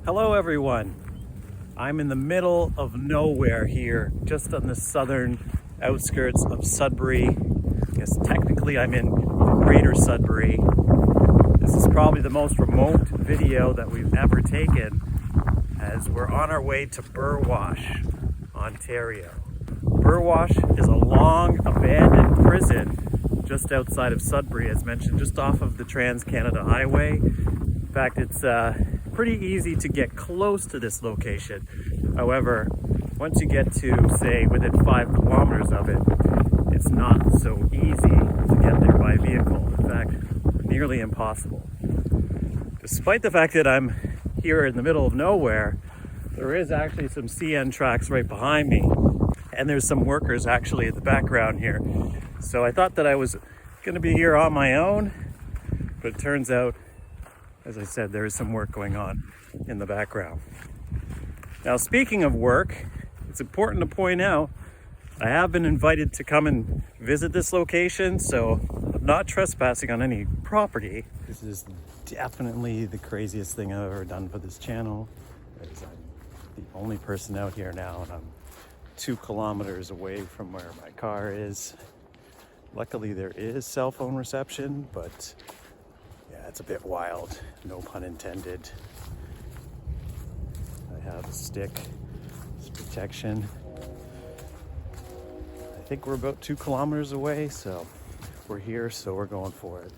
Hello everyone. I'm in the middle of nowhere here, just on the southern outskirts of Sudbury. I guess technically I'm in Greater Sudbury. This is probably the most remote video that we've ever taken, as we're on our way to Burwash, Ontario. Burwash is a long abandoned prison just outside of Sudbury, as mentioned, just off of the Trans-Canada Highway. In fact, it's pretty easy to get close to this location. However, once you get to, say, within 5 kilometers of it, it's not so easy to get there by vehicle. In fact, nearly impossible. Despite the fact that I'm here in the middle of nowhere, there is actually some CN tracks right behind me, and there's some workers actually in the background here. So I thought that I was going to be here on my own, but it turns out, as I said, there is some work going on in the background. Now, speaking of work, it's important to point out I have been invited to come and visit this location, so I'm not trespassing on any property. This is definitely the craziest thing I've ever done for this channel, as I'm the only person out here now, and I'm 2 kilometers away from where my car is. Luckily, there is cell phone reception, but yeah, it's a bit wild, no pun intended. I have a stick, it's protection. I think we're about 2 kilometers away, so we're here, so we're going for it.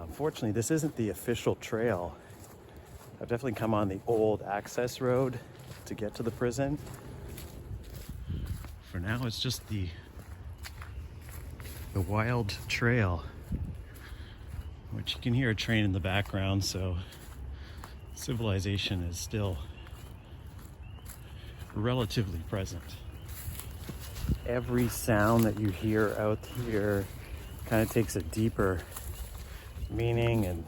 Unfortunately, this isn't the official trail. I've definitely come on the old access road to get to the prison. For now, it's just the wild trail, which you can hear a train in the background, so civilization is still relatively present. Every sound that you hear out here kind of takes a deeper meaning and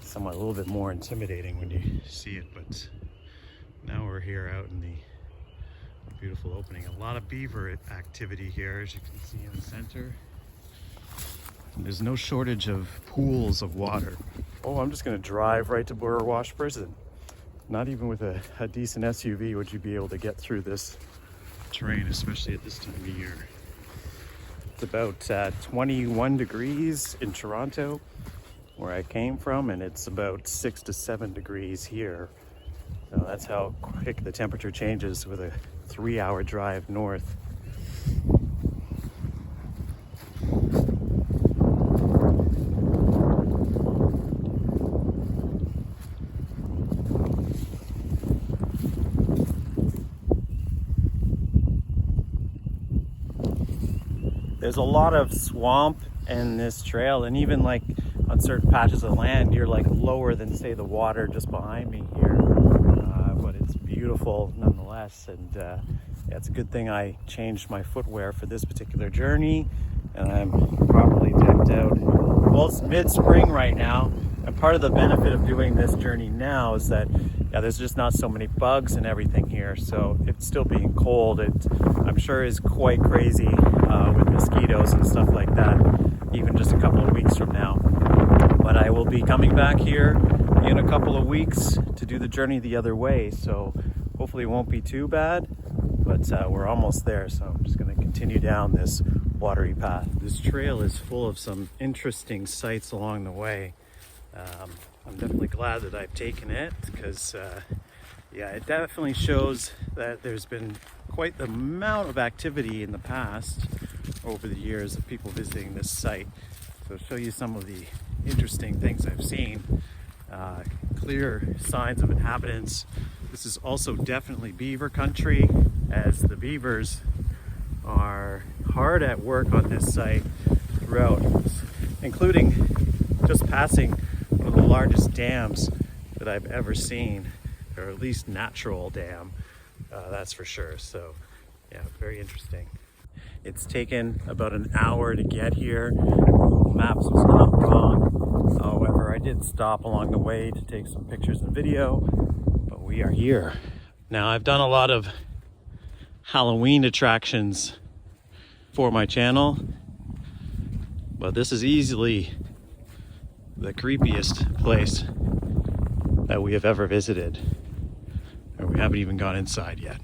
somewhat a little bit more intimidating when you see it, but now we're here out in the beautiful opening. A lot of beaver activity here, as you can see in the center. And there's no shortage of pools of water. Oh, I'm just gonna drive right to Burwash Prison. Not even with a decent SUV would you be able to get through this terrain, especially at this time of year. It's about 21 degrees in Toronto, where I came from, and it's about 6 to 7 degrees here. So that's how quick the temperature changes with a 3-hour drive north. There's a lot of swamp in this trail, and even like on certain patches of land, you're like lower than, say, the water just behind me here. But it's beautiful nonetheless, and yeah, it's a good thing I changed my footwear for this particular journey, and I'm properly decked out. Well, it's mid-spring right now, and part of the benefit of doing this journey now is that there's just not so many bugs and everything here, so it's still being cold. It, I'm sure, is quite crazy with mosquitoes and stuff like that, even just a couple of weeks from now. But I will be coming back here in a couple of weeks to do the journey the other way, so hopefully it won't be too bad, but we're almost there, so I'm just going to continue down this watery path. This trail is full of some interesting sights along the way. I'm definitely glad that I've taken it, because yeah, it definitely shows that there's been quite the amount of activity in the past over the years of people visiting this site. So I'll show you some of the interesting things I've seen. Clear signs of inhabitants. This is also definitely beaver country, as the beavers are hard at work on this site throughout, including just passing one of the largest dams that I've ever seen, or at least natural dam, that's for sure. So yeah, very interesting. It's taken about an hour to get here. Google Maps was not wrong. However, I did stop along the way to take some pictures and video, but we are here. Now, I've done a lot of Halloween attractions for my channel, but this is easily the creepiest place that we have ever visited. And we haven't even gone inside yet.